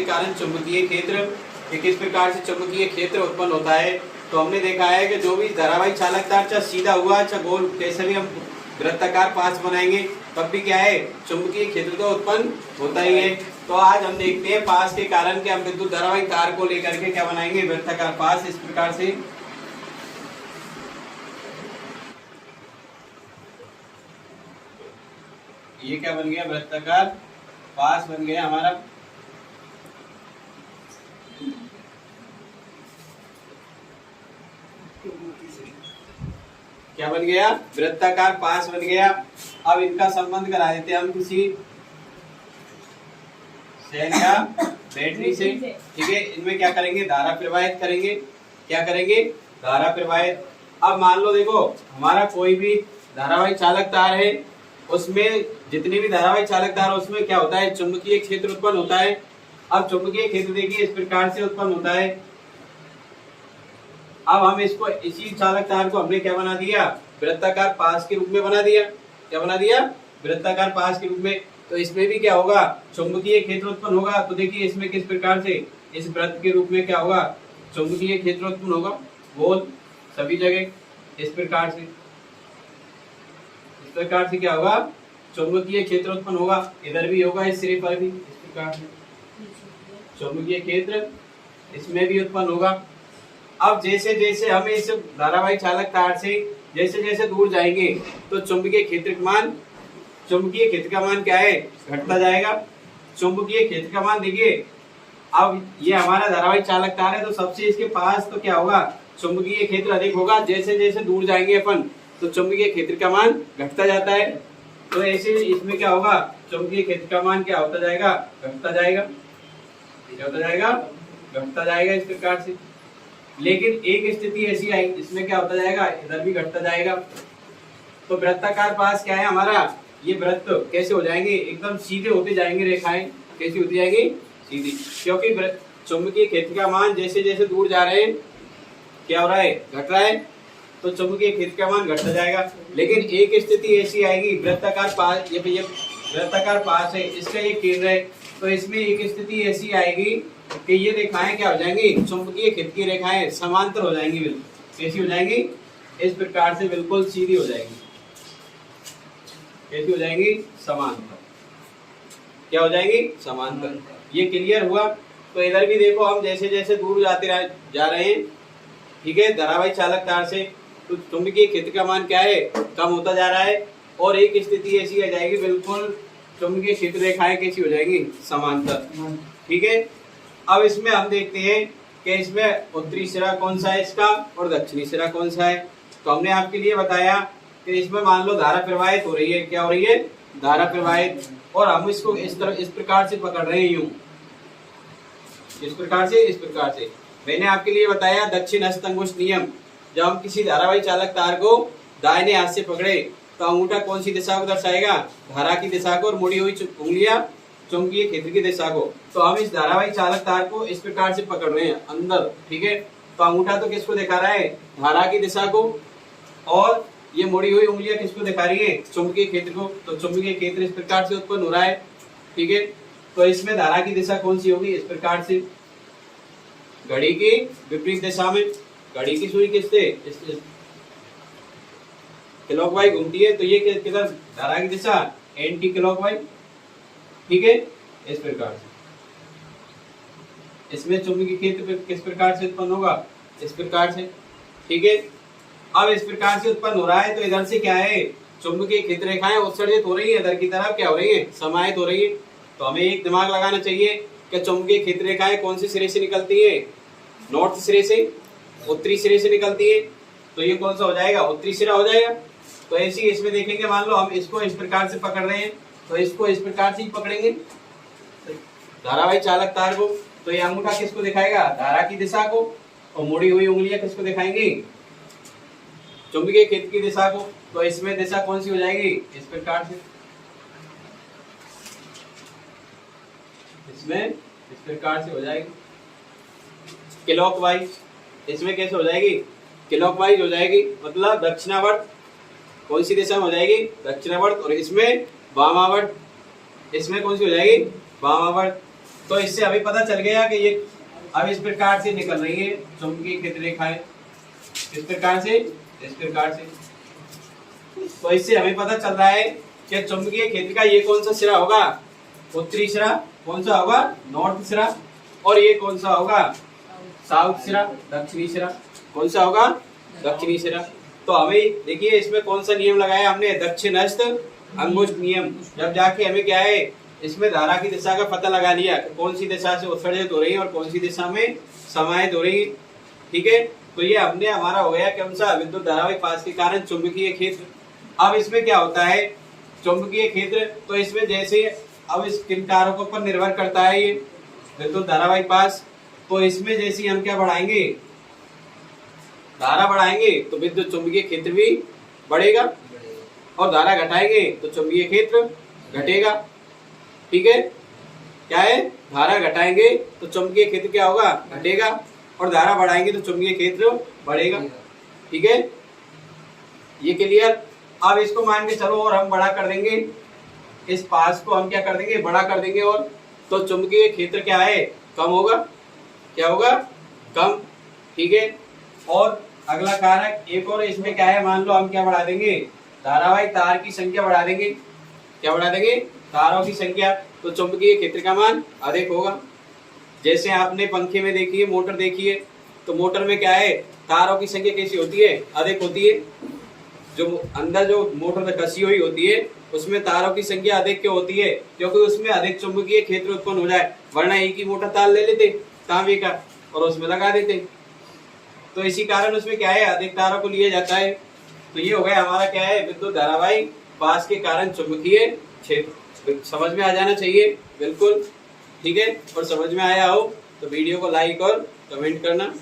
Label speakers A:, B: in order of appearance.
A: कारण चुंबकीय क्षेत्र, कि किस प्रकार से चुंबकीय क्षेत्र उत्पन्न होता है। तो हमने देखा है कि जो भी धारावाही चालक तार चाहे सीधा हुआ चाहे गोल, कैसे भी हम वृत्ताकार पास बनाएंगे तब भी क्या है, चुंबकीय क्षेत्र तो उत्पन्न होता ही है। तो आज हम देखते हैं पास के कारण के हम विद्युत धारावाही तार को लेकर के क्या बनाएंगे, वृत्ताकार पास। इस प्रकार से ये क्या बन गया, वृत्ताकार पास बन गया हमारा। क्या बन गया, वृत्ताकार पास बन गया। अब इनका संबंध करा देते हैं हम किसी सेल या बैटरी से, ठीक है। इनमें क्या करेंगे, धारा प्रवाहित करेंगे। क्या करेंगे, धारा प्रवाहित। अब मान लो देखो हमारा कोई भी धारावाही चालक तार है, उसमें जितनी भी धारावाही चालक तार है उसमें क्या होता है, चुंबकीय क्षेत्र उत्पन्न होता है। अब चुंबकीय क्षेत्र देखिए इस प्रकार से उत्पन्न होता है। अब हम इसको, इसी चालक तार को हमने क्या बना दिया, वृत्ताकार पास के रूप में बना दिया। क्या बना दिया, वृत्ताकार पास के रूप में। तो इसमें भी क्या होगा, चुंबकीय क्षेत्र उत्पन्न होगा। तो देखिए इसमें किस प्रकार से, इस वृत्त के रूप में क्या होगा, चुंबकीय क्षेत्र उत्पन्न होगा, गोल सभी जगह। इस प्रकार से क्या होगा, चुंबकीय क्षेत्र उत्पन्न होगा। इधर भी होगा, इस सिरे पर भी इस प्रकार से चुंबकीय क्षेत्र इसमें भी उत्पन्न होगा। अब जैसे जैसे हम इस धारावाही चालक तार से जैसे जैसे दूर जाएंगे तो चुंबकीय क्षेत्र का मान क्या है, घटता जाएगा। चुंबकीय क्षेत्र का मान देखिए, अब ये हमारा धारावाही चालक तार है तो सबसे इसके पास तो क्या होगा, चुंबकीय क्षेत्र अधिक होगा। जैसे जैसे दूर जाएंगे अपन तो चुंबकीय क्षेत्र का मान घटता जाता है। तो ऐसे इसमें क्या होगा, चुंबकीय क्षेत्र का मान क्या होता जाएगा, घटता जाएगा। क्या होता जाएगा, घटता जाएगा इस प्रकार से। लेकिन एक स्थिति ऐसी आई, इसमें क्या होता जाएगा, इधर भी घटता जाएगा। तो वृत्ताकार पास क्या है हमारा, ये वृत्त कैसे हो जाएंगे, एकदम सीधे होते जाएंगे। रेखाएं कैसी होती जाएंगी, सीधी, क्योंकि चुंबकीय क्षेत्र का मान जैसे जैसे दूर जा रहे हैं क्या हो रहा है, घट रहा है। तो चुंबकीय क्षेत्र का मान घटता जाएगा। लेकिन एक स्थिति ऐसी आएगी, वृत्ताकार पास, ये वृत्ताकार पास है, इसका ये केंद्र है। तो इसमें एक स्थिति ऐसी आएगी कि ये रेखाएं क्या हो जाएंगी, चुंबकीय क्षेत्र की रेखाएं समांतर हो जाएंगी। बिल्कुल कैसी हो जाएंगी, इस प्रकार से बिल्कुल सीधी हो जाएंगी। कैसी हो जाएंगी, समांतर। क्या हो जाएंगी, समांतर। ये क्लियर हुआ। तो इधर भी देखो हम जैसे जैसे दूर जा रहे हैं, ठीक है, धारावाही चालक तार से, तो चुंबकीय क्षेत्र का मान क्या है, कम होता जा रहा है। और एक स्थिति ऐसी आ जाएगी, बिल्कुल चुंबकीय क्षेत्र रेखाएं कैसी हो जाएंगी, समांतर। ठीक है। अब इसमें हम देखते हैं कि इसमें उत्तरी सिरा कौन सा है इसका और दक्षिणी सिरा कौन सा है। तो हमने आपके लिए बताया कि इसमें मान लो धारा प्रवाहित हो रही है। क्या हो रही है, धारा प्रवाहित। और हम इसको इस तरह, इस प्रकार से पकड़ रहे हैं, यूं इस प्रकार से। मैंने आपके लिए बताया दक्षिण हस्त अंगुष्ठ नियम। जब हम किसी धारावाही चालक तार को दाहिने हाथ से पकड़े तो अंगूठा कौन सी दिशा को दर्शाएगा, धारा की दिशा को, और मुड़ी हुई उंगलियां चुंबकीय क्षेत्र की दिशा को। तो हम इस धारावाही चालक तार को इस प्रकार से पकड़ रहे हैं अंदर, ठीक है। तो अंगूठा तो किसको दिखा रहा है, धारा की दिशा को, और ये मुड़ी हुई उंगलियां किसको दिखा रही है, चुंबकीय क्षेत्र को। तो चुंबकीय क्षेत्र इस प्रकार से उत्पन्न हो रहा है, ठीक है। तो इसमें धारा की दिशा कौन सी होगी, इस प्रकार से घड़ी की विपरीत दिशा में। घड़ी की सुई किससे, क्लॉकवाइज घूमती है, तो ये किधर, धारा की दिशा एंटी क्लॉकवाइज, ठीक है। इस प्रकार से इसमें चुंबकीय क्षेत्र किस प्रकार से उत्पन्न होगा, इस प्रकार से, ठीक है। अब इस प्रकार से उत्पन्न हो रहा है तो इधर से क्या है, चुंबकीय क्षेत्र रेखाएं उत्सर्जित हो रही है, इधर की तरफ क्या हो रही है, समाहित हो रही है। तो हमें एक दिमाग लगाना चाहिए कि चुंबकीय क्षेत्र रेखाएं कौन से सिरे से निकलती है, नॉर्थ सिरे से, उत्तरी सिरे से निकलती है। तो ये कौन सा हो जाएगा, उत्तरी सिरा हो जाएगा। तो ऐसे ही इसमें देखेंगे, मान लो हम इसको इस प्रकार से पकड़ रहे हैं तो इसको इस प्रकार से ही पकड़ेंगे धारावाही चालक तार को। तो ये अंगूठा किसको दिखाएगा, धारा की दिशा को, और मुड़ी हुई उंगलियां किसको दिखाएंगी, चुंबकीय क्षेत्र की दिशा को। तो इसमें दिशा कौन सी हो जाएगी, इस प्रकार से, इसमें इस प्रकार से हो जाएगी क्लॉकवाइज। इसमें कैसे हो जाएगी, क्लॉकवाइज हो जाएगी, मतलब दक्षिणावर्त। कौन सी दिशा में हो जाएगी, दक्षिणावर्त। और इसमें वामावर्त। इसमें कौन सी हो जाएगी, वामावर्त। तो इससे हमें पता चल गया कि ये अब इस प्रकार से निकल रही है चुंबकीय क्षेत्र रेखाएं, इस प्रकार से, इस प्रकार से। तो इससे हमें पता चल रहा है कि चुंबकीय क्षेत्र का ये कौन सा सिरा होगा, उत्तरी सिरा, कौन सा होगा, नॉर्थ सिरा, और ये कौन सा होगा, साउथ सिरा, दक्षिणी सिरा, कौन सा होगा, दक्षिणी सिरा। तो हमें देखिए इसमें कौन सा नियम लगाया हमने, दक्षिणस्थ अंगुष्ठ नियम। जब जाके हमें क्या है, इसमें धारा की दिशा का पता लगा लिया, कौन सी दिशा से उत्सर्जित हो रही है और कौन सी दिशा में समाहित हो रही है, ठीक है। तो ये हमने हमारा हो गया कौन सा, विद्युत धारावाही पास के कारण चुंबकीय क्षेत्र। अब इसमें क्या होता है चुंबकीय क्षेत्र, तो इसमें जैसे अब इस किन कारकों पर निर्भर करता है ये विद्युत धारावाही पास, तो इसमें जैसे हम क्या बढ़ाएंगे, धारा बढ़ाएंगे तो विद्युत चुंबकीय क्षेत्र भी बढ़ेगा, और धारा घटाएंगे तो चुंबकीय क्षेत्र घटेगा, ठीक है। क्या है, धारा घटाएंगे तो चुंबकीय क्षेत्र क्या होगा, घटेगा, और धारा बढ़ाएंगे तो चुंबकीय क्षेत्र बढ़ेगा, ठीक है। ये क्लियर। अब इसको मान के चलो और हम बड़ा कर देंगे, इस पास को हम क्या कर देंगे, बड़ा कर देंगे, और तो चुंबकीय क्षेत्र क्या है, कम होगा, क्या होगा, कम, ठीक है। और अगला कारक एक और इसमें क्या है, मान लो हम क्या बढ़ा देंगे, धारावाही तार की संख्या बढ़ा देंगे, क्या बढ़ा देंगे, तारों की संख्या, तो चुंबकीय क्षेत्र का मान अधिक होगा। जैसे आपने पंखे में देखी है, मोटर देखी है, तो मोटर में क्या है, तारों की संख्या कैसी होती है, अधिक होती है। जो अंदर जो मोटर कसी हुई होती है उसमें तारों की संख्या अधिक क्यों होती है, क्योंकि उसमें अधिक चुंबकीय क्षेत्र उत्पन्न हो जाए, वरना एक ही मोटा तार ले लेते तांबे का और उसमें लगा देते, तो इसी कारण उसमें क्या है, अधिक तारों को लिया जाता है। तो ये हो गया हमारा क्या है, विद्युत धारावाही पास के कारण चुंबकीय क्षेत्र। समझ में आ जाना चाहिए, बिल्कुल, ठीक है। और समझ में आया हो तो वीडियो को लाइक और कमेंट करना।